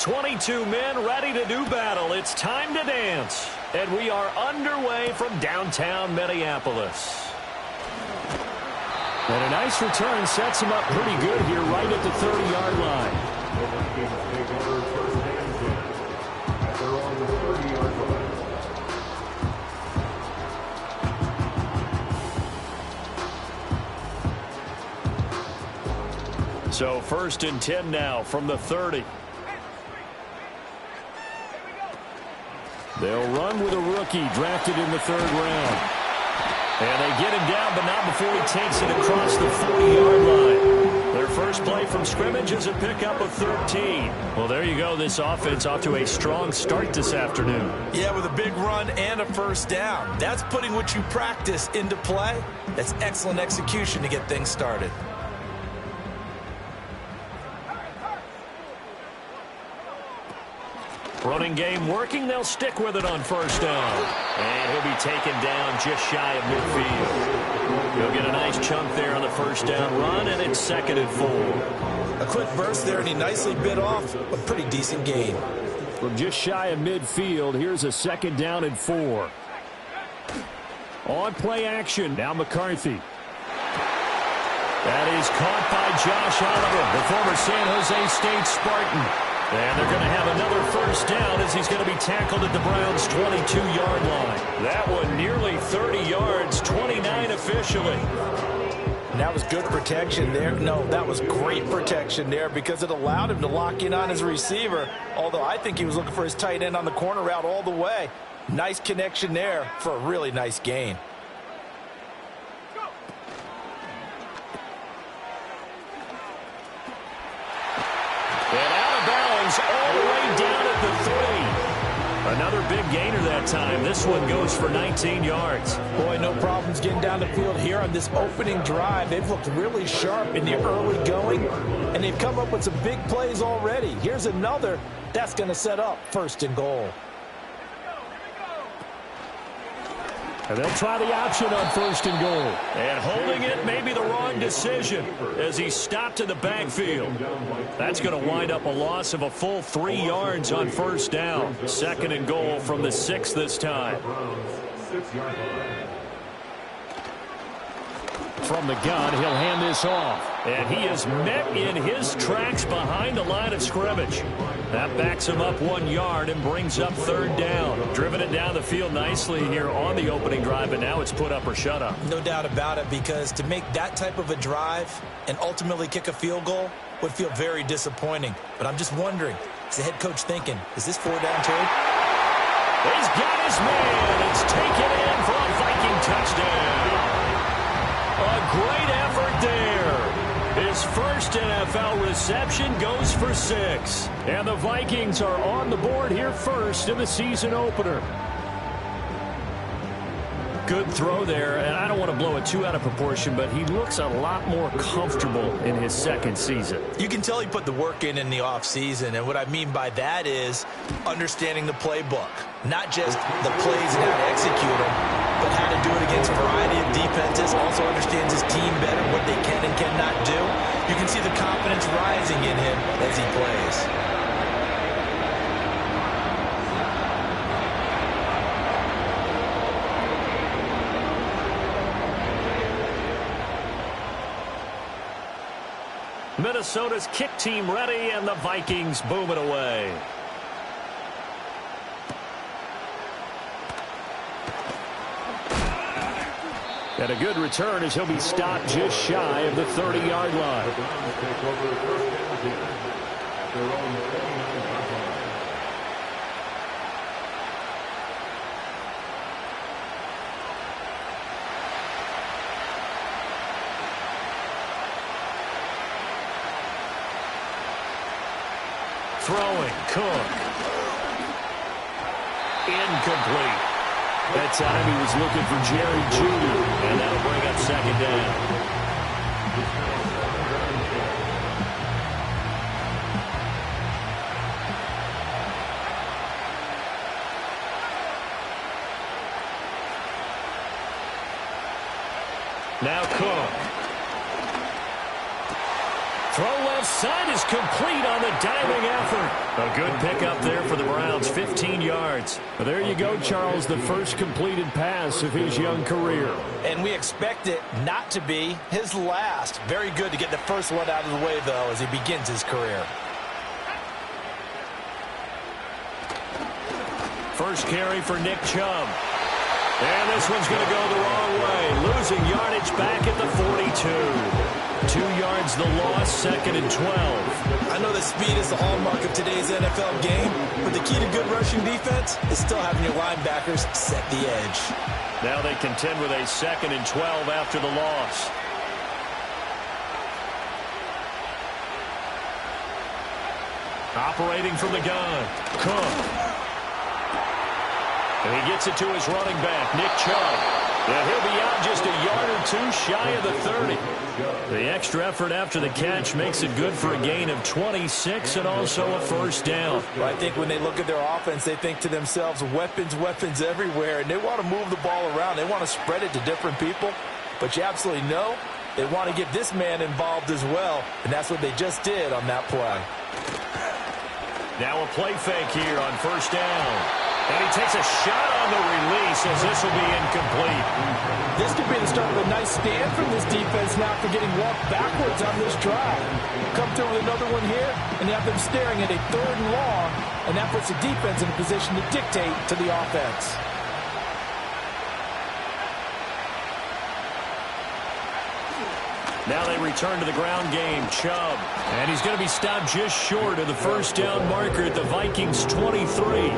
22 men ready to do battle. It's time to dance. And we are underway from downtown Minneapolis. And a nice return sets him up pretty good here right at the 30-yard line. So 1st and 10 now from the 30. They'll run with a rookie drafted in the 3rd round. And they get him down, but not before he takes it across the 40-yard line. Their first play from scrimmage is a pickup of 13. Well, there you go. This offense off to a strong start this afternoon. Yeah, with a big run and a 1st down. That's putting what you practice into play. That's excellent execution to get things started. Running game working. They'll stick with it on 1st down. And he'll be taken down just shy of midfield. He'll get a nice chunk there on the 1st down run, and it's 2nd and 4. A quick burst there, and he nicely bit off a pretty decent gain. From just shy of midfield, here's a 2nd down and 4. On play action, now McCarthy. That is caught by Josh Oliver, the former San Jose State Spartan. And they're going to have another 1st down as he's going to be tackled at the Browns' 22-yard line. That one nearly 30 yards, 29 officially. And that was good protection there. No, that was great protection there because it allowed him to lock in on his receiver, although I think he was looking for his tight end on the corner route all the way. Nice connection there for a really nice gain. All the way down at the 3. Another big gainer that time. This one goes for 19 yards. Boy, no problems getting down the field here on this opening drive. They've looked really sharp in the early going, and they've come up with some big plays already. Here's another that's going to set up 1st and goal. And they'll try the option on 1st and goal. And holding it may be the wrong decision as he stopped in the backfield. That's going to wind up a loss of a full 3 yards on 1st down. 2nd and goal from the 6 this time. From the gun, he'll hand this off. And he is met in his tracks behind the line of scrimmage. That backs him up 1 yard and brings up 3rd down. Driven it down the field nicely here on the opening drive, but now it's put up or shut up. No doubt about it, because to make that type of a drive and ultimately kick a field goal would feel very disappointing. But I'm just wondering, is the head coach thinking, is this 4 down too? He's got his man. It's taken in for a Viking touchdown. A great effort there. His first NFL reception goes for 6. And the Vikings are on the board here first in the season opener. Good throw there, and I don't want to blow it too out of proportion, but he looks a lot more comfortable in his 2nd season. You can tell he put the work in the offseason, and what I mean by that is understanding the playbook. Not just the plays and how to execute them, but how to do it against a variety of defenses. Also understands his team better, what they can and cannot do. You can see the confidence rising in him as he plays. Minnesota's kick team ready, and the Vikings boom it away. And a good return as he'll be stopped just shy of the 30-yard line. Throwing, Cook. Incomplete. That time he was looking for Jerry Jeudy, and that'll bring up 2nd down. Now Cook. Throw left side is complete on the diving effort. A good pickup there for the Browns, 15 yards. Well, there you go, Charles, the first completed pass of his young career. And we expect it not to be his last. Very good to get the first one out of the way, though, as he begins his career. First carry for Nick Chubb. And this one's going to go the wrong way. Losing yardage back at the 42. 2 yards the loss, 2nd and 12. I know that speed is the hallmark of today's NFL game, but the key to good rushing defense is still having your linebackers set the edge. Now they contend with a 2nd and 12 after the loss. Operating from the gun, Cook. And he gets it to his running back, Nick Chubb. Yeah, he'll be out just a yard or two shy of the 30. The extra effort after the catch makes it good for a gain of 26 and also a first down. Well, I think when they look at their offense, they think to themselves, weapons, weapons everywhere, and they want to move the ball around. They want to spread it to different people, but you absolutely know they want to get this man involved as well, and that's what they just did on that play. Now a play fake here on first down. And he takes a shot on the release as this will be incomplete. This could be the start of a nice stand from this defense now for getting walked backwards on this drive. Come through with another one here, and you have them staring at a 3rd and long, and that puts the defense in a position to dictate to the offense. Now they return to the ground game. Chubb. And he's going to be stopped just short of the first down marker at the Vikings' 23.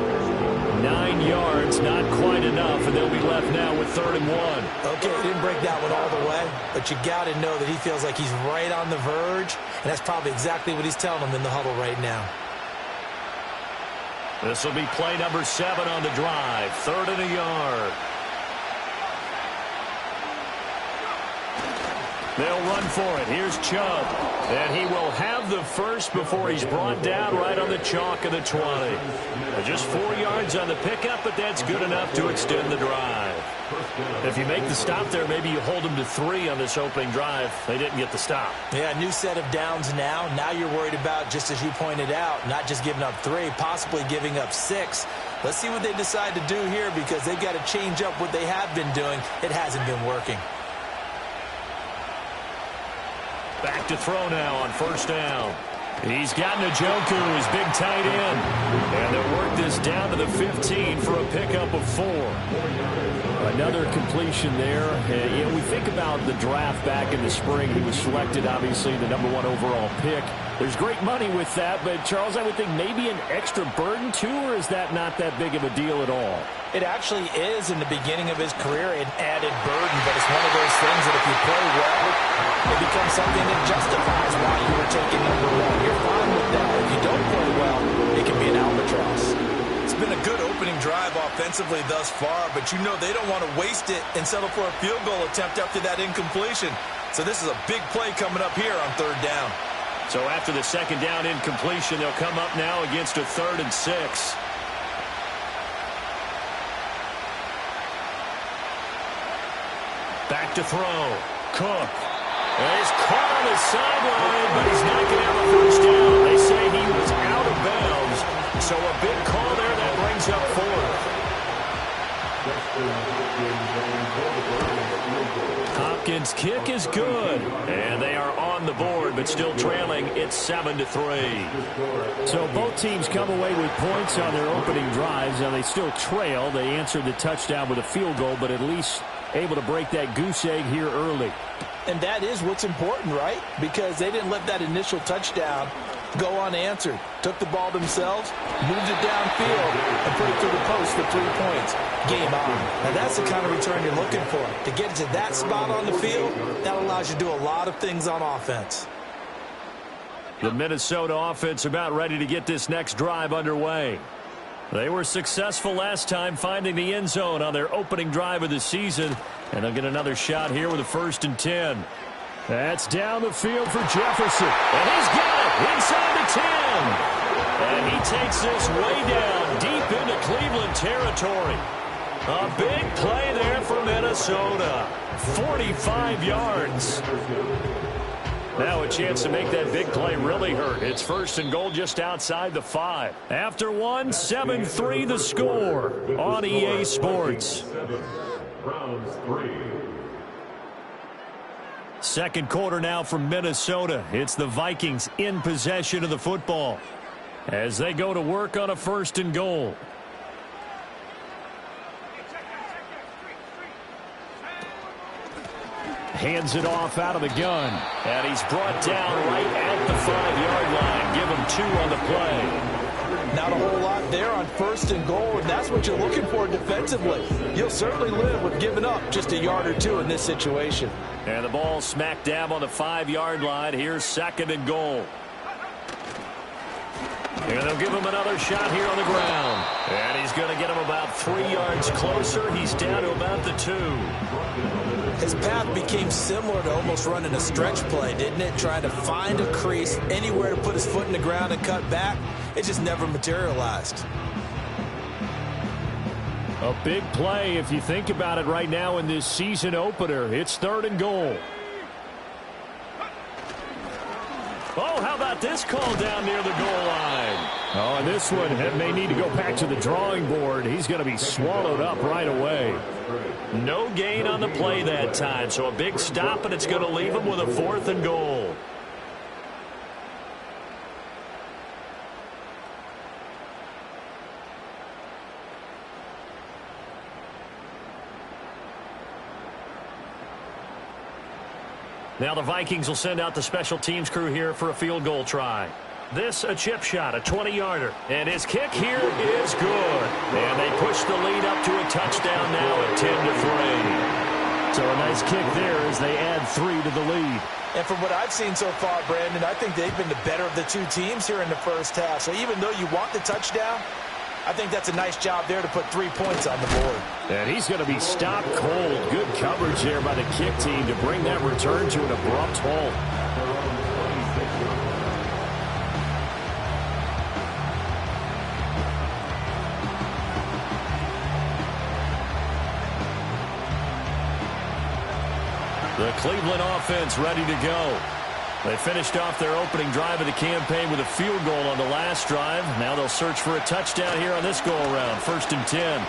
9 yards, not quite enough, and they'll be left now with 3rd and 1. Okay, he didn't break that one all the way, but you got to know that he feels like he's right on the verge, and that's probably exactly what he's telling them in the huddle right now. This will be play number 7 on the drive. 3rd and a yard. They'll run for it. Here's Chubb. And he will have the first before he's brought down right on the chalk of the 20. Just 4 yards on the pickup, but that's good enough to extend the drive. If you make the stop there, maybe you hold them to 3 on this opening drive. They didn't get the stop. Yeah, new set of downs now. Now you're worried about, just as you pointed out, not just giving up 3, possibly giving up 6. Let's see what they decide to do here because they've got to change up what they have been doing. It hasn't been working. Back to throw now on first down. He's got Njoku, his big tight end. And they'll work this down to the 15 for a pickup of 4. Another completion there. We think about the draft back in the spring. He was selected, obviously, the #1 overall pick. There's great money with that, but, Charles, I would think maybe an extra burden, too, or is that not that big of a deal at all? It actually is in the beginning of his career an added burden, but it's one of those things that if you play well, it becomes something that justifies why you were taken #1. You're fine with that. If you don't play well, it can be an albatross. It's been a good opening drive offensively thus far, but you know they don't want to waste it and settle for a field goal attempt after that incompletion. So this is a big play coming up here on 3rd down. So after the 2nd down incompletion, they'll come up now against a 3rd and 6. Back to throw. Cook. And he's caught on the sideline, but he's not going to have a first down. They say he was out of bounds. So a big call there that brings up 4th. Hopkins' kick is good. And they are on the board, but still trailing. It's 7-3. So both teams come away with points on their opening drives. Now they still trail. They answered the touchdown with a field goal, but at least able to break that goose egg here early. And that is what's important, right? Because they didn't let that initial touchdown go unanswered. Took the ball themselves, moved it downfield, and put it through the post for 3 points. Game on. Now that's the kind of return you're looking for. To get to that spot on the field, that allows you to do a lot of things on offense. The Minnesota offense about ready to get this next drive underway. They were successful last time finding the end zone on their opening drive of the season, and they'll get another shot here with a 1st and 10. That's down the field for Jefferson, and he's got it inside the 10. And he takes this way down deep into Cleveland territory. A big play there for Minnesota. 45 yards. Now a chance to make that big play really hurt. It's first and goal just outside the 5. After one, 7-3 the score on EA Sports. Second quarter now from Minnesota. It's the Vikings in possession of the football as they go to work on a first and goal. Hands it off out of the gun. And he's brought down right at the 5-yard line. Give him 2 on the play. Not a whole lot there on first and goal, and that's what you're looking for defensively. You'll certainly live with giving up just a yard or 2 in this situation. And the ball smack dab on the 5-yard line. Here's second and goal. And they'll give him another shot here on the ground. And he's going to get him about 3 yards closer. He's down to about the 2. His path became similar to almost running a stretch play, didn't it? Trying to find a crease, anywhere to put his foot in the ground and cut back. It just never materialized. A big play if you think about it right now in this season opener. It's third and goal. Oh, how about this call down near the goal line? Oh, and this one may need to go back to the drawing board. He's going to be swallowed up right away. No gain on the play that time, so a big stop, and it's going to leave him with a fourth and goal. Now the Vikings will send out the special teams crew here for a field goal try. This a chip shot, a 20-yarder. And his kick here is good. And they push the lead up to a touchdown now at 10-3. So a nice kick there as they add 3 to the lead. And from what I've seen so far, Brandon, I think they've been the better of the 2 teams here in the first half. So even though you want the touchdown, I think that's a nice job there to put 3 points on the board. And he's going to be stopped cold. Good coverage there by the kick team to bring that return to an abrupt halt. The Cleveland offense ready to go. They finished off their opening drive of the campaign with a field goal on the last drive. Now they'll search for a touchdown here on this go-around. First and 10.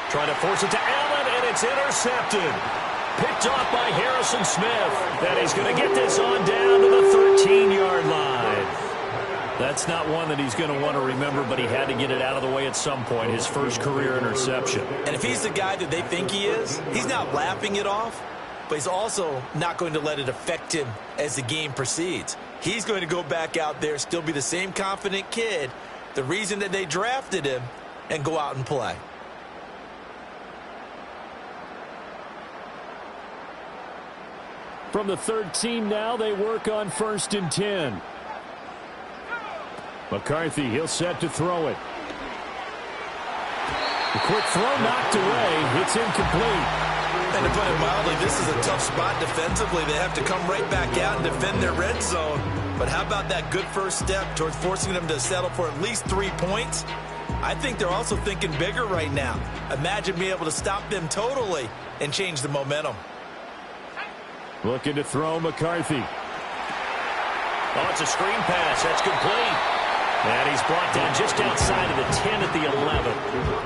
Trying to force it to Allen, and it's intercepted. Picked off by Harrison Smith. And he's going to get this on down to the 13-yard line. That's not one that he's going to want to remember, but he had to get it out of the way at some point. His first career interception. And if he's the guy that they think he is, he's not laughing it off. But he's also not going to let it affect him as the game proceeds. He's going to go back out there, still be the same confident kid, the reason that they drafted him, and go out and play. From the 13 now, they work on first and 10. McCarthy, he'll set to throw it. The quick throw knocked away. It's incomplete. And to put it mildly, this is a tough spot defensively. They have to come right back out and defend their red zone. But how about that good first step towards forcing them to settle for at least 3 points? I think they're also thinking bigger right now. Imagine being able to stop them totally and change the momentum. Looking to throw McCarthy. Oh, it's a screen pass. That's complete. And he's brought down just outside of the 10 at the 11.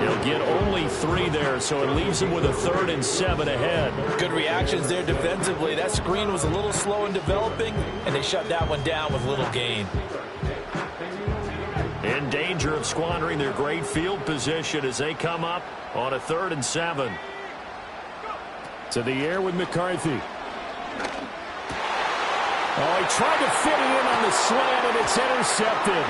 He'll get only 3 there, so it leaves him with a 3rd and 7 ahead. Good reactions there defensively. That screen was a little slow in developing, and they shut that one down with little gain. In danger of squandering their great field position as they come up on a 3rd and 7. To the air with McCarthy. Oh, he tried to fit it in on the slant, and it's intercepted.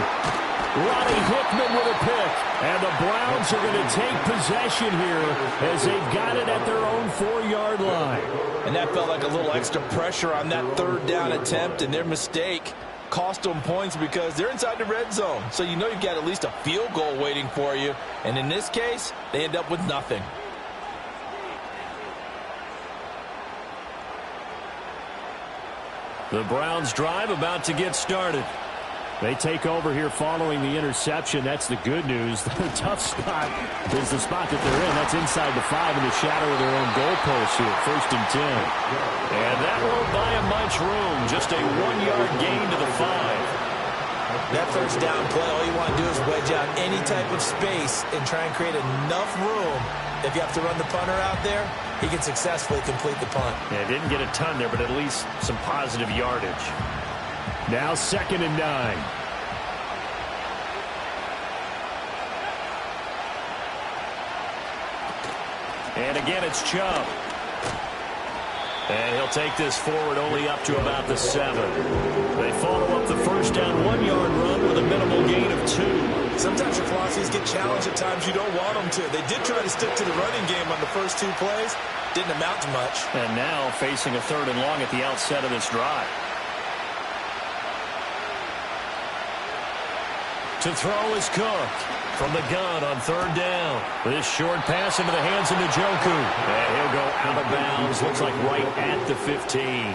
Ronnie Hickman with a pick. And the Browns are going to take possession here as they've got it at their own 4-yard line. And that felt like a little extra pressure on that 3rd down attempt, and their mistake cost them points because they're inside the red zone. So you know you've got at least a field goal waiting for you. And in this case, they end up with nothing. The Browns drive about to get started. They take over here following the interception. That's the good news. The tough spot is the spot that they're in. That's inside the 5 in the shadow of their own goalpost here. 1st and 10. And that won't buy them much room. Just a 1-yard gain to the 5. That first down play, all you want to do is wedge out any type of space and try and create enough room. If you have to run the punter out there, he can successfully complete the punt. Yeah, didn't get a ton there, but at least some positive yardage. Now 2nd and 9. And again, it's Chubb. And he'll take this forward only up to about the 7. They follow up the first down 1-yard run with a minimal gain of 2. Sometimes your philosophies get challenged at times you don't want them to. They did try to stick to the running game on the first 2 plays. Didn't amount to much. And now facing a 3rd and long at the outset of this drive. To throw is Cook. From the gun on 3rd down. This short pass into the hands of Njoku. And he'll go out of bounds. Looks like right at the 15.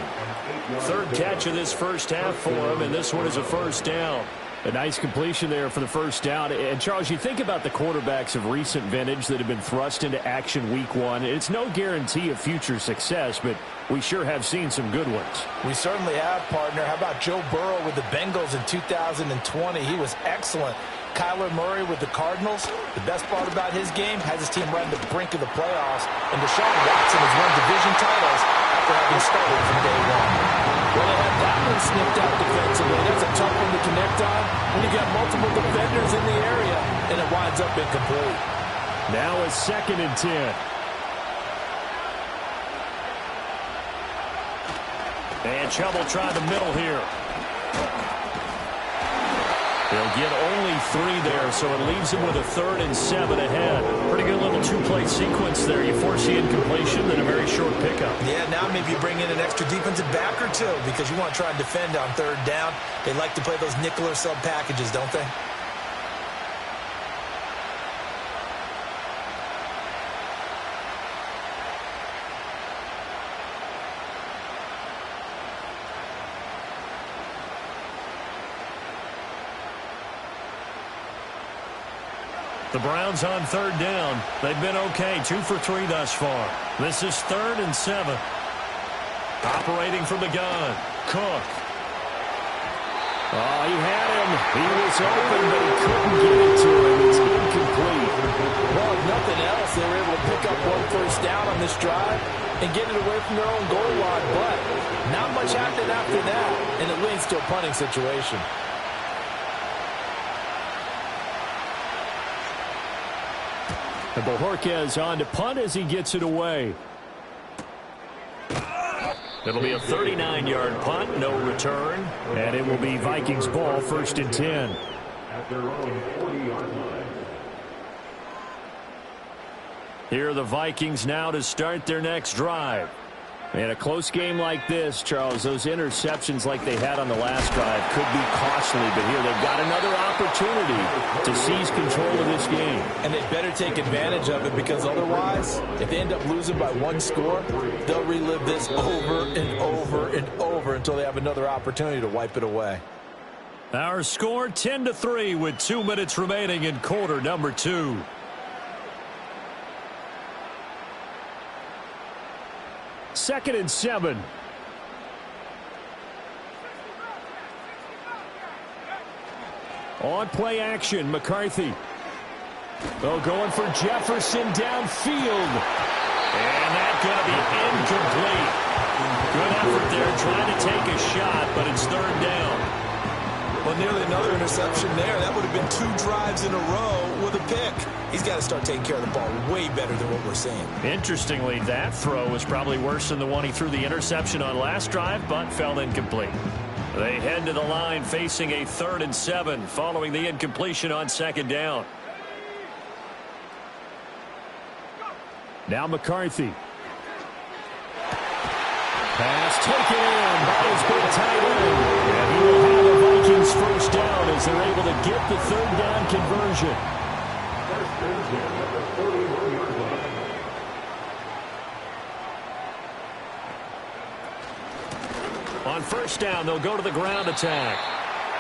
3rd catch of this first half for him, and this one is a first down. A nice completion there for the first down. And, Charles, you think about the quarterbacks of recent vintage that have been thrust into action week 1. It's no guarantee of future success, but we sure have seen some good ones. We certainly have, partner. How about Joe Burrow with the Bengals in 2020? He was excellent. Kyler Murray with the Cardinals. The best part about his game has his team right on the brink of the playoffs. And Deshaun Watson has won division titles after having started from day 1. Well, they had that one snipped out defensively. That's a tough one to connect on when you got multiple defenders in the area, and it winds up incomplete. Now it's 2nd and 10. And Chubb will try the middle here. They'll get only 3 there, so it leaves him with a 3rd and 7 ahead. Pretty good little 2-play sequence there. You force the incompletion, then a very short pickup. Yeah, now maybe you bring in an extra defensive back or 2 because you want to try and defend on 3rd down. They like to play those nickel or sub packages, don't they? The Browns on 3rd down. They've been okay, 2 for 3 thus far. This is 3rd and 7. Operating from the gun, Cook. Oh, he had him. He was open, but he couldn't get it to him. It's incomplete. Well, if nothing else, they were able to pick up 1 first down on this drive and get it away from their own goal line. But not much happened after that, and it leads to a punting situation. And Bojorquez on to punt as he gets it away. It'll be a 39-yard punt, no return. And it will be Vikings ball, 1st and 10. At their own 40-yard line. Here are the Vikings now to start their next drive. In a close game like this, Charles, those interceptions like they had on the last drive could be costly, but here they've got another opportunity to seize control of this game. And they better take advantage of it because otherwise, if they end up losing by 1 score, they'll relive this over and over and over until they have another opportunity to wipe it away. Our score 10-3 with 2 minutes remaining in quarter number 2. Second and 7. On play action, McCarthy. Oh, going for Jefferson downfield. And that's going to be incomplete. Good effort there trying to take a shot, but it's 3rd down. Well, nearly another interception there. That would have been 2 drives in a row with a pick. He's got to start taking care of the ball way better than what we're seeing. Interestingly, that throw was probably worse than the one he threw the interception on last drive, but fell incomplete. They head to the line facing a 3rd and 7 following the incompletion on 2nd down. Now McCarthy. Pass taken in by his big tight end. And he will have the Vikings first down as they're able to get the 3rd down conversion. On first down, they'll go to the ground attack.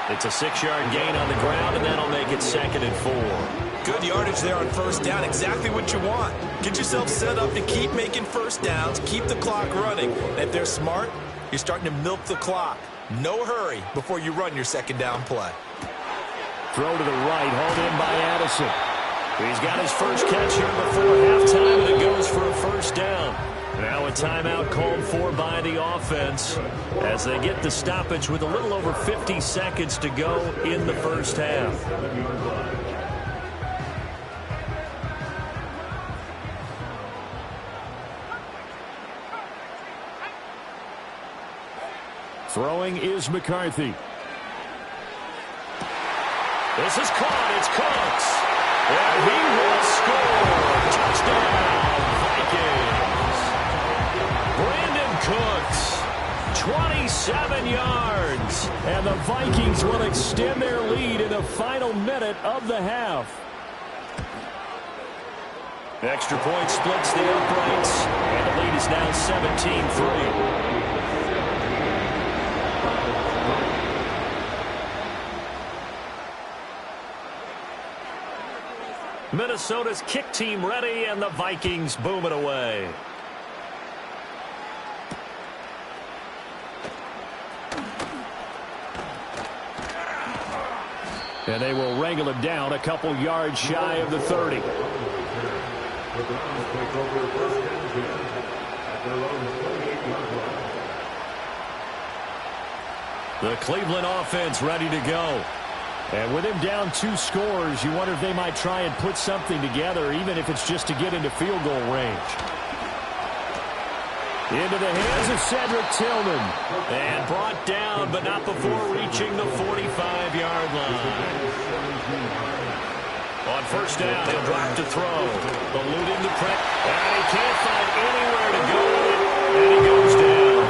It's a 6-yard gain on the ground, and that'll make it 2nd and 4. Good yardage there on first down. Exactly what you want. Get yourself set up to keep making first downs, keep the clock running. And if they're smart, you're starting to milk the clock. No hurry before you run your 2nd down play. Throw to the right, hauled in by Addison. He's got his first catch here before halftime, and it goes for a first down. Now a timeout called for by the offense as they get the stoppage with a little over 50 seconds to go in the first half. Throwing is McCarthy. This is caught. It's Cooks. And he will score. Touchdown, Vikings. Brandon Cooks, 27 yards. And the Vikings will extend their lead in the final minute of the half. Extra point splits the uprights. And the lead is now 17-3. Minnesota's kick team ready, and the Vikings boom it away. And they will wrangle him down a couple yards shy of the 30. The Cleveland offense ready to go. And with him down 2 scores, you wonder if they might try and put something together, even if it's just to get into field goal range. Into the hands of Cedric Tillman. And brought down, but not before reaching the 45-yard line. On first down, he'll drop to throw. Eluding the press. And he can't find anywhere to go with it. And he goes down.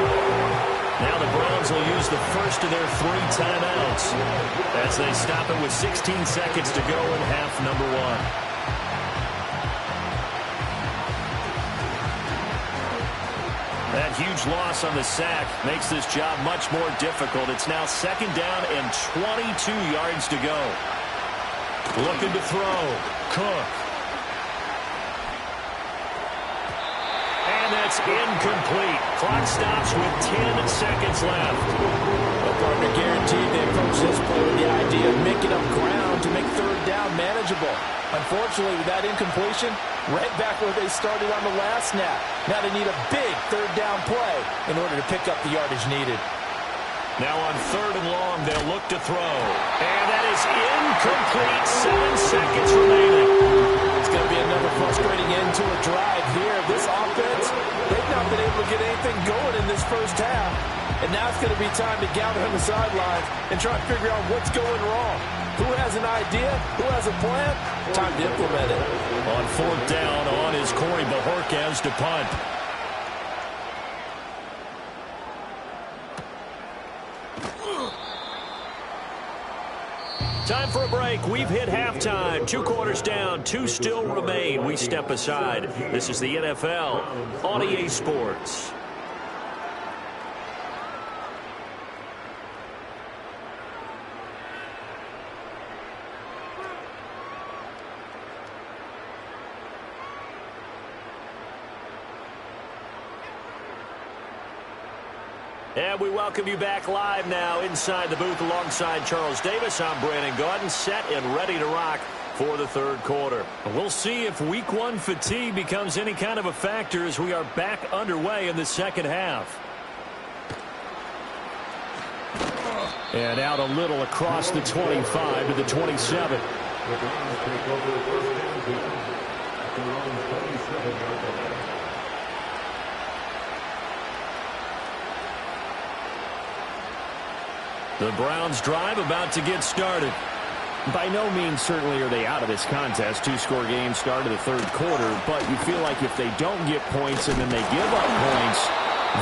Now the Browns will use the first of their 3 timeouts as they stop it with 16 seconds to go in half number 1. That huge loss on the sack makes this job much more difficult. It's now 2nd down and 22 yards to go. Looking to throw. Cook. And that's incomplete. Clock stops with 10 seconds left. Well, partner, guaranteed they approach this play with the idea of making up ground to make 3rd down manageable. Unfortunately, with that incompletion, right back where they started on the last snap. Now they need a big 3rd down play in order to pick up the yardage needed. Now on 3rd and long, they'll look to throw. And that is incomplete. 7 seconds remaining. It's going to be another frustrating end to a drive here. This offense, they've not been able to get anything going in this first half. And now it's going to be time to gather on the sidelines and try to figure out what's going wrong. Who has an idea? Who has a plan? Time to implement it. On 4th down, on is Corey Bajorquez to punt. Time for a break. We've hit halftime. 2 quarters down. 2 still remain. We step aside. This is the NFL on EA Sports. And we welcome you back live now inside the booth alongside Charles Davis. I'm Brandon Gaudin, set and ready to rock for the 3rd quarter. We'll see if Week 1 fatigue becomes any kind of a factor as we are back underway in the 2nd half. And out a little across the 25 to the 27. The Browns drive about to get started. By no means certainly are they out of this contest. 2-score game start of the 3rd quarter, but you feel like if they don't get points and then they give up points,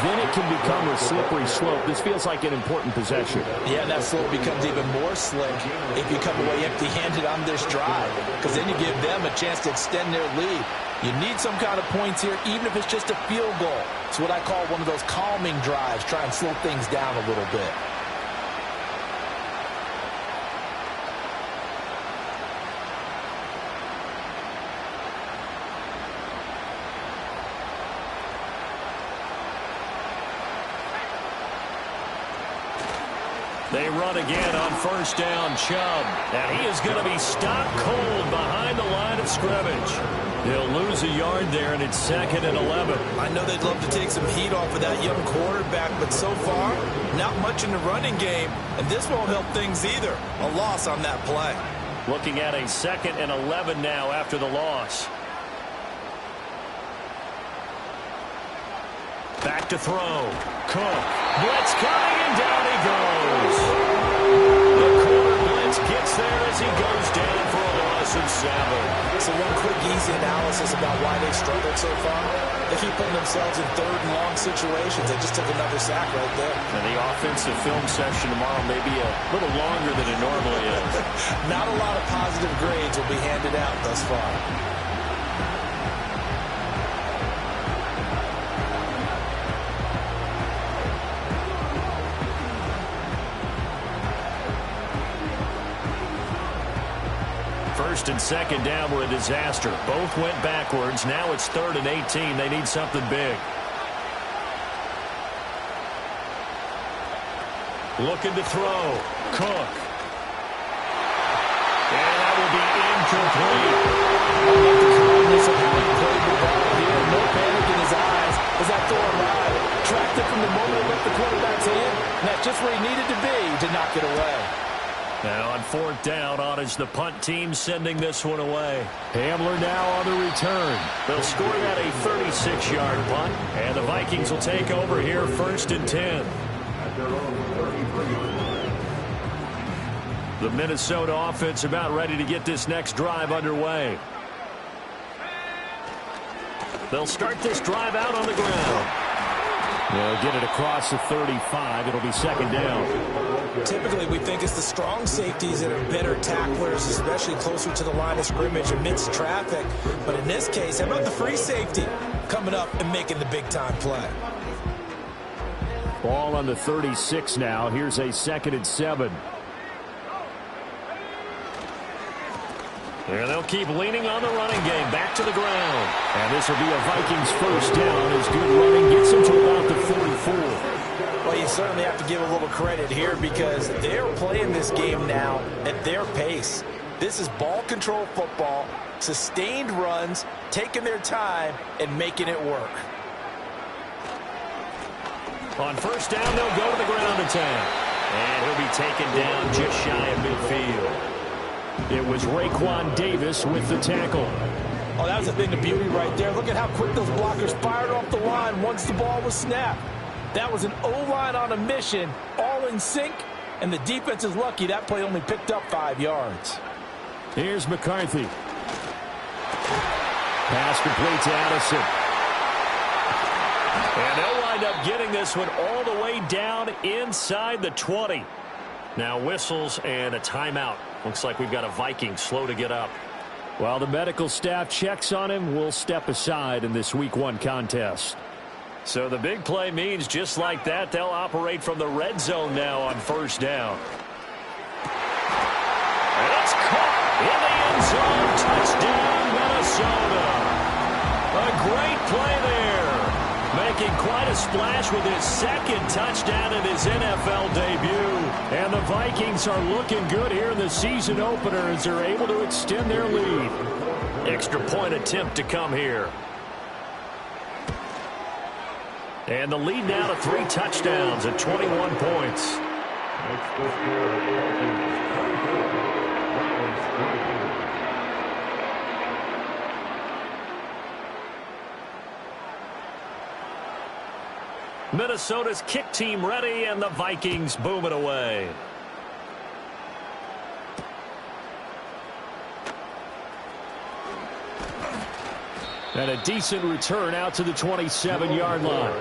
then it can become a slippery slope. This feels like an important possession. Yeah, that slope becomes even more slick if you come away empty-handed on this drive, because then you give them a chance to extend their lead. You need some kind of points here, even if it's just a field goal. It's what I call one of those calming drives. Try and slow things down a little bit. They run again on first down, Chubb. And he is going to be stopped cold behind the line of scrimmage. He'll lose a yard there, and it's 2nd and 11. I know they'd love to take some heat off of that young quarterback, but so far, not much in the running game, and this won't help things either. A loss on that play. Looking at a 2nd and 11 now after the loss. Back to throw. Cook. Blitz coming, and down he goes. The corner blitz gets there as he goes down for a loss of 7. So one quick, easy analysis about why they've struggled so far. They keep putting themselves in 3rd and long situations. They just took another sack right there. And the offensive film session tomorrow may be a little longer than it normally is. Not a lot of positive grades will be handed out thus far. First and 2nd down were a disaster. Both went backwards. Now it's 3rd and 18. They need something big. Looking to throw. Cook. And that will be incomplete. I love the calmness of how he played the ball here. No panic in his eyes as that throw arrived. Tracked it from the moment it left the quarterback's hand. And that's just where he needed to be to knock it away. Now on 4th down, Ottage, the punt team sending this one away. Hamler now on the return. They'll score that a 36-yard punt, and the Vikings will take over here 1st and 10. The Minnesota offense about ready to get this next drive underway. They'll start this drive out on the ground. They'll get it across the 35. It'll be 2nd down. Typically, we think it's the strong safeties that are better tacklers, especially closer to the line of scrimmage amidst traffic. But in this case, how about the free safety coming up and making the big-time play? Ball on the 36 now. Here's a 2nd and 7. And they'll keep leaning on the running game. Back to the ground. And this will be a Vikings first down as good running gets them to about the 44. Well, you certainly have to give a little credit here because they're playing this game now at their pace. This is ball control football, sustained runs, taking their time, and making it work. On first down, they'll go to the ground attack. And he'll be taken down just shy of midfield. It was Raekwon Davis with the tackle. Oh, that was a thing of beauty right there. Look at how quick those blockers fired off the line once the ball was snapped. That was an O-line on a mission, all in sync, and the defense is lucky that play only picked up 5 yards. Here's McCarthy. Pass complete to Addison. And they'll wind up getting this one all the way down inside the 20. Now whistles and a timeout. Looks like we've got a Viking slow to get up. While the medical staff checks on him, we'll step aside in this Week 1 contest. So the big play means just like that, they'll operate from the red zone now on first down. And it's caught in the end zone. Touchdown, Minnesota. A great play there. Making quite a splash with his 2nd touchdown in his NFL debut. And the Vikings are looking good here in the season opener as they're able to extend their lead. Extra point attempt to come here. And the lead now to 3 touchdowns at 21 points. Minnesota's kick team ready, and the Vikings boom it away. And a decent return out to the 27-yard line.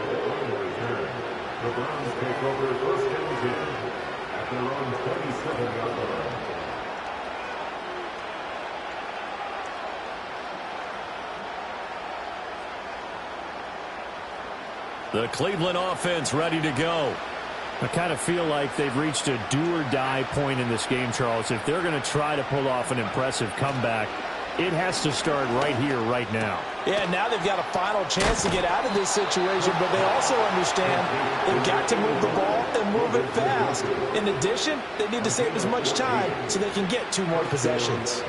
The Browns take over first and 10 at their own 27-yard line. The Cleveland offense ready to go. I kind of feel like they've reached a do-or-die point in this game, Charles. If they're going to try to pull off an impressive comeback, It has to start right here, right now. Yeah, now they've got a final chance to get out of this situation, but they also understand they've got to move the ball and move it fast. In addition, they need to save as much time so they can get 2 more possessions.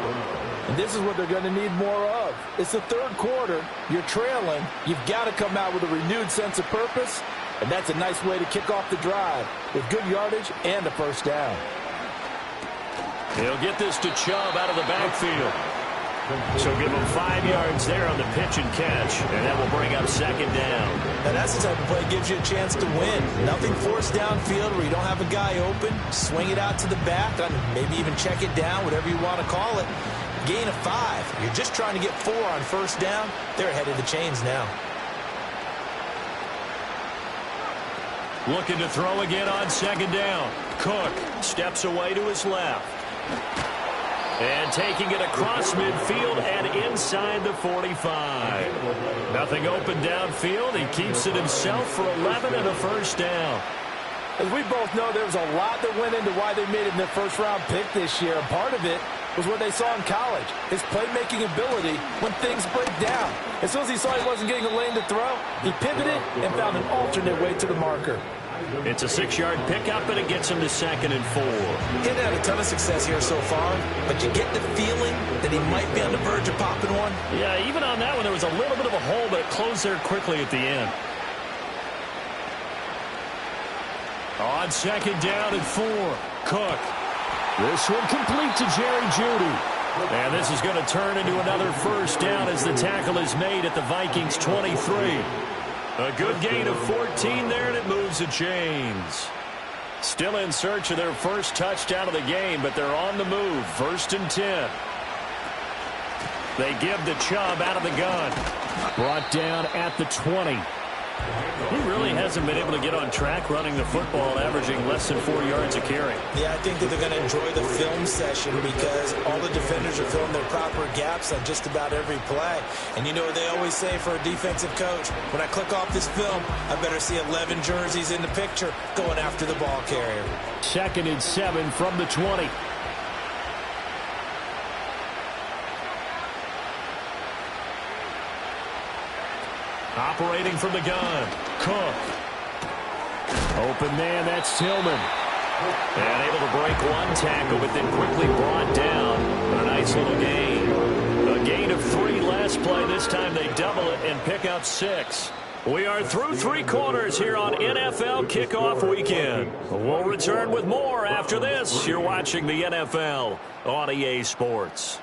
And this is what they're going to need more of. It's the third quarter. You're trailing. You've got to come out with a renewed sense of purpose, and that's a nice way to kick off the drive with good yardage and a first down. He'll get this to Chubb out of the backfield. So give him 5 yards there on the pitch and catch, and that will bring up second down. Now that's the type of play that gives you a chance to win. Nothing forced downfield where you don't have a guy open. Swing it out to the back, maybe even check it down, whatever you want to call it. Gain of 5. You're just trying to get 4 on first down. They're ahead of the chains now. Looking to throw again on second down. Cook steps away to his left. And taking it across midfield and inside the 45. Nothing open downfield. He keeps it himself for 11 and a first down. As we both know, there was a lot that went into why they made him their first-round pick this year. And part of it was what they saw in college, his playmaking ability when things break down. As soon as he saw he wasn't getting a lane to throw, he pivoted and found an alternate way to the marker. It's a 6-yard pickup, and it gets him to 2nd and 4. He hasn't had a ton of success here so far, but you get the feeling that he might be on the verge of popping one. Yeah, even on that one, there was a little bit of a hole, but it closed there quickly at the end. On second down and 4, Cook. This one complete to Jerry Jeudy. And this is going to turn into another first down as the tackle is made at the Vikings 23. A good gain of 14 there, and it moves the chains. Still in search of their first touchdown of the game, but they're on the move. 1st and 10. They give the Chubb out of the gun. Brought down at the 20. He really hasn't been able to get on track running the football, averaging less than 4 yards a carry. Yeah, I think that they're going to enjoy the film session because all the defenders are filling their proper gaps on just about every play. And you know what they always say for a defensive coach? When I click off this film, I better see 11 jerseys in the picture going after the ball carrier. 2nd and 7 from the 20. Operating from the gun, Cook. Open man, that's Tillman. And able to break one tackle, but then quickly brought down. A nice little gain. A gain of 3 last play. This time they double it and pick up 6. We are through 3 quarters here on NFL Kickoff Weekend. We'll return with more after this. You're watching the NFL on EA Sports.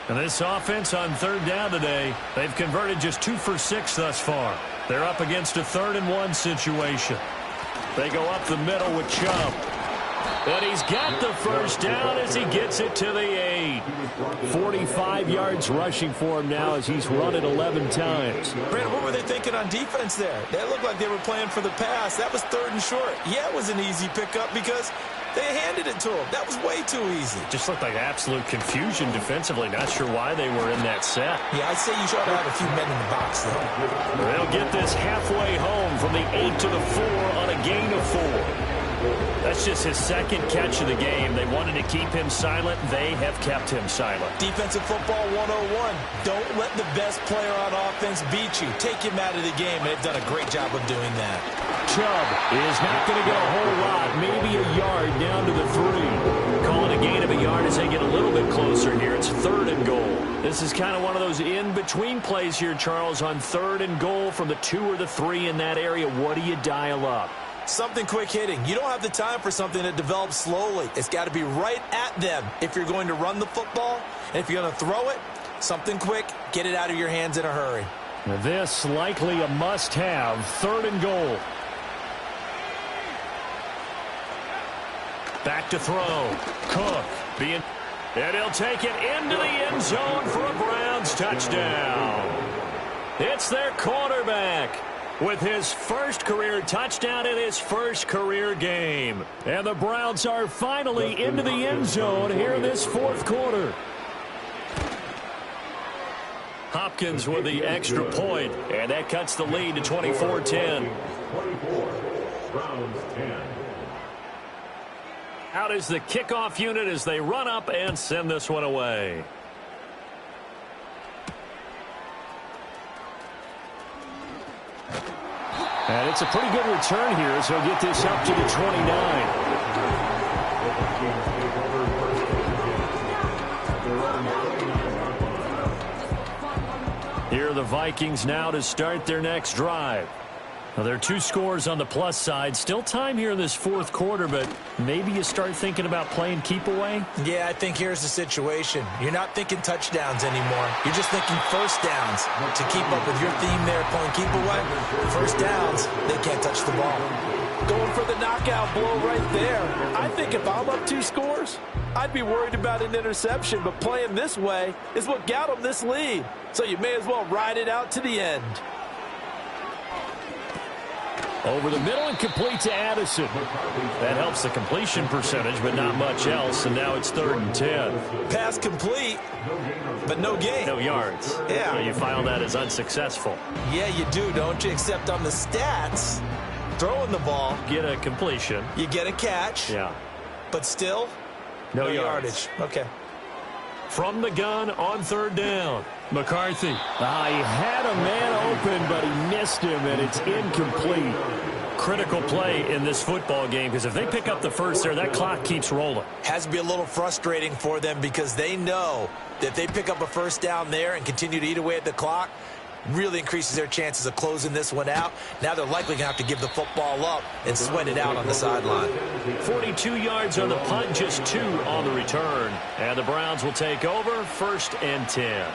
And this offense on 3rd down today, they've converted just 2 for 6 thus far. They're up against a 3rd and 1 situation. They go up the middle with Chubb. And he's got the first down as he gets it to the 8. 45 yards rushing for him now as he's run it 11 times. Brandon, what were they thinking on defense there? They looked like they were playing for the pass. That was 3rd and short. Yeah, it was an easy pickup because they handed it to him. That was way too easy. Just looked like absolute confusion defensively. Not sure why they were in that set. Yeah, I'd say you should have a few men in the box, though. They'll get this halfway home from the 8 to the 4 on a gain of 4. That's just his 2nd catch of the game. They wanted to keep him silent. They have kept him silent. Defensive football 101. Don't let the best player on offense beat you. Take him out of the game. They've done a great job of doing that. Chubb is not going to get a whole lot. Maybe a yard down to the 3. Calling a gain of a yard as they get a little bit closer here. It's 3rd and goal. This is kind of one of those in-between plays here, Charles, on 3rd and goal from the 2 or the 3 in that area. What do you dial up? Something quick hitting. You don't have the time for something that develops slowly. It's got to be right at them if you're going to run the football. And if you're going to throw it, something quick, get it out of your hands in a hurry. This likely a must-have. 3rd and goal. Back to throw. Cook. And he'll take it into the end zone for a Browns touchdown. It's their quarterback with his first career touchdown in his first career game. And the Browns are finally into the end zone here in this 4th quarter. Hopkins with the extra point, and that cuts the lead to 24-10. Out is the kickoff unit as they run up and send this one away. And it's a pretty good return here as he'll get this up to the 29. Here are the Vikings now to start their next drive. Well, there are 2 scores on the plus side. Still time here in this fourth quarter, but maybe you start thinking about playing keep away? Yeah, I think here's the situation. You're not thinking touchdowns anymore. You're just thinking first downs. To keep up with your theme there, playing keep away, first downs, they can't touch the ball. Going for the knockout blow right there. I think if I'm up 2 scores, I'd be worried about an interception, but playing this way is what got them this lead. So you may as well ride it out to the end. Over the middle and complete to Addison. That helps the completion percentage, but not much else, and now it's 3rd and 10. Pass complete, but no gain. No yards. Yeah. So you file that as unsuccessful. Yeah, you do, don't you? Except on the stats, throwing the ball. Get a completion. You get a catch. Yeah. But still, no yardage. Okay. From the gun on 3rd down. McCarthy. He had a man open, but he missed him, and it's incomplete. Critical play in this football game, because if they pick up the first there, that clock keeps rolling. Has to be a little frustrating for them because they know that if they pick up a first down there and continue to eat away at the clock, really increases their chances of closing this one out. Now they're likely going to have to give the football up and sweat it out on the sideline. 42 yards on the punt, just 2 on the return. And the Browns will take over, 1st and 10.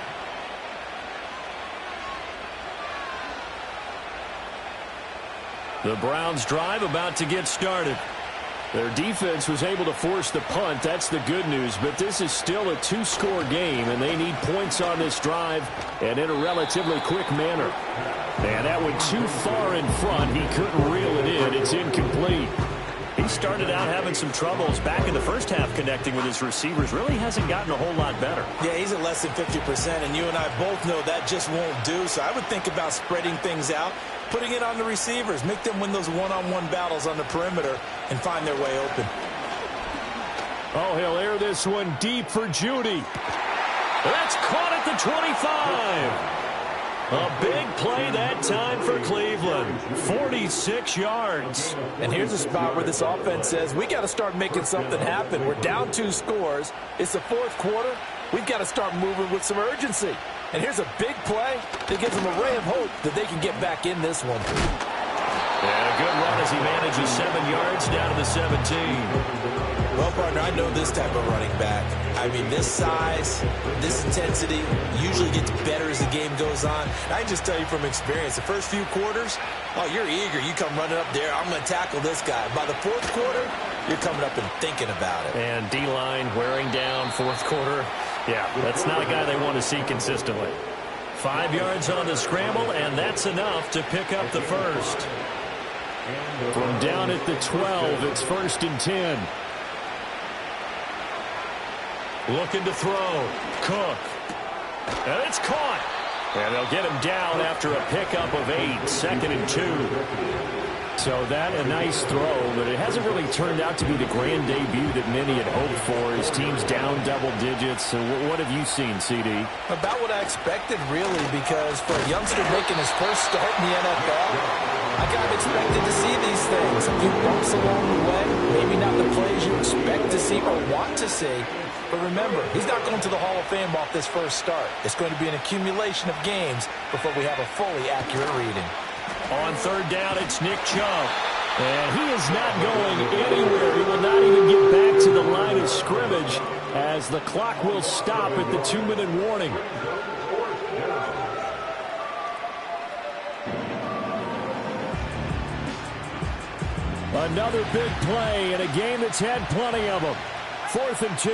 The Browns drive about to get started. Their defense was able to force the punt. That's the good news. But this is still a 2-score game, and they need points on this drive and in a relatively quick manner. And that went too far in front. He couldn't reel it in. It's incomplete. He started out having some troubles back in the first half connecting with his receivers. Really hasn't gotten a whole lot better. Yeah, he's at less than 50%, and you and I both know that just won't do. So I would think about spreading things out, putting it on the receivers, make them win those one-on-one battles on the perimeter and find their way open. Oh, he'll air this one deep for Judy. That's caught at the 25. A big play that time for Cleveland. 46 yards. And here's a spot where this offense says, we got to start making something happen. We're down 2 scores. It's the fourth quarter. We've got to start moving with some urgency. And here's a big play that gives them a ray of hope that they can get back in this one. And a good run as he manages 7 yards down to the 17. Well, partner, I know this type of running back. I mean, this size, this intensity usually gets better as the game goes on. And I can just tell you from experience, the first few quarters, oh, you're eager. You come running up there, I'm going to tackle this guy. By the fourth quarter, you're coming up and thinking about it. And D-line wearing down fourth quarter. Yeah, that's not a guy they want to see consistently. 5 yards on the scramble, and that's enough to pick up the first. From down at the 12, it's 1st and 10. Looking to throw. Cook. And it's caught. And they'll get him down after a pickup of 8. 2nd and 2. So that a nice throw, but it hasn't really turned out to be the grand debut that many had hoped for. His team's down double digits. So what have you seen, CD? About what I expected, really, because for a youngster making his first start in the NFL, I kind of expected to see these things. A few bumps along the way, maybe not the plays you expect to see or want to see. But remember, he's not going to the Hall of Fame off this first start. It's going to be an accumulation of games before we have a fully accurate reading. On 3rd down, it's Nick Chubb. And he is not going anywhere. He will not even get back to the line of scrimmage as the clock will stop at the 2-minute warning. Another big play in a game that's had plenty of them. 4th and 2.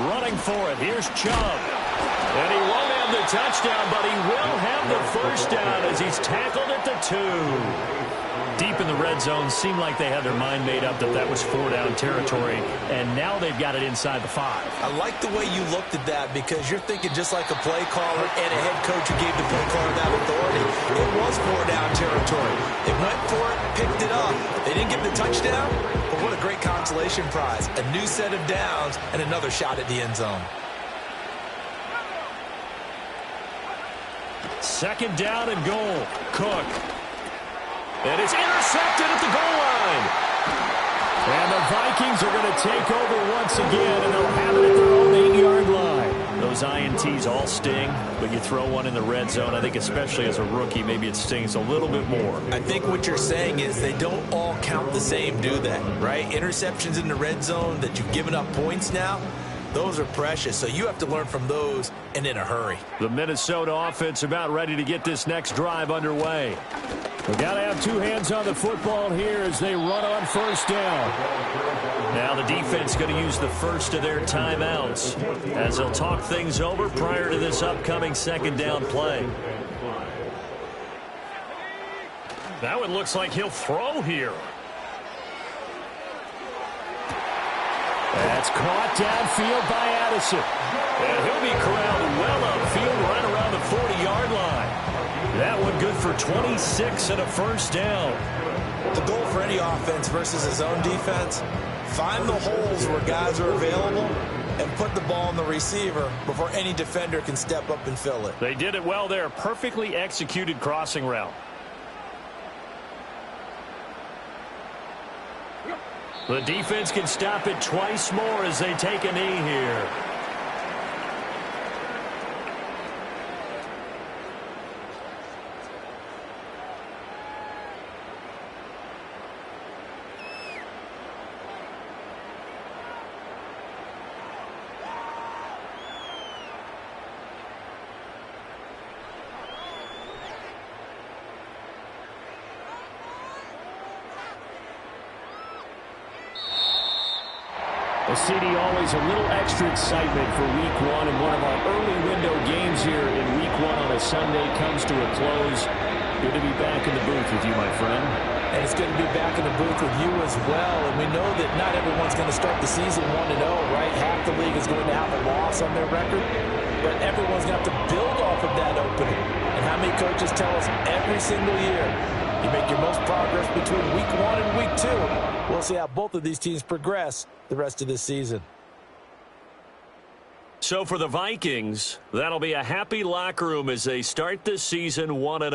Running for it. Here's Chubb. And he won't have have the touchdown, but he will have the first down as he's tackled at the 2. Deep in the red zone, seemed like they had their mind made up that that was 4-down territory, and now they've got it inside the 5. I like the way you looked at that because you're thinking just like a play caller and a head coach who gave the play caller that authority. It was 4-down territory. They went for it, picked it up. They didn't get the touchdown, but what a great consolation prize. A new set of downs and another shot at the end zone. Second down and goal. Cook. And it's intercepted at the goal line. And the Vikings are going to take over once again, and they'll have it at their own 8-yard line. Those INTs all sting, but you throw one in the red zone, I think especially as a rookie, maybe it stings a little bit more. I think what you're saying is they don't all count the same, do they? Right? Interceptions in the red zone that you've given up points now, those are precious, so you have to learn from those and in a hurry. The Minnesota offense about ready to get this next drive underway. We've got to have two hands on the football here as they run on first down. Now the defense going to use the first of their timeouts as they'll talk things over prior to this upcoming second down play. Now it looks like he'll throw here. That's caught downfield by Addison. And he'll be corralled well upfield right around the 40-yard line. That one good for 26 and a first down. The goal for any offense versus his own defense, find the holes where guys are available and put the ball on the receiver before any defender can step up and fill it. They did it well there. Perfectly executed crossing route. The defense can stop it twice more as they take a knee here. Well, CD, always a little extra excitement for Week 1, and one of our early window games here in Week 1 on a Sunday comes to a close. Good to be back in the booth with you, my friend. And it's good to be back in the booth with you as well. And we know that not everyone's going to start the season 1-0, right? Half the league is going to have a loss on their record. But everyone's going to have to build off of that opening. And how many coaches tell us every single year, you make your most progress between Week 1 and Week 2. We'll see how both of these teams progress the rest of this season. So for the Vikings, that'll be a happy locker room as they start this season 1-0.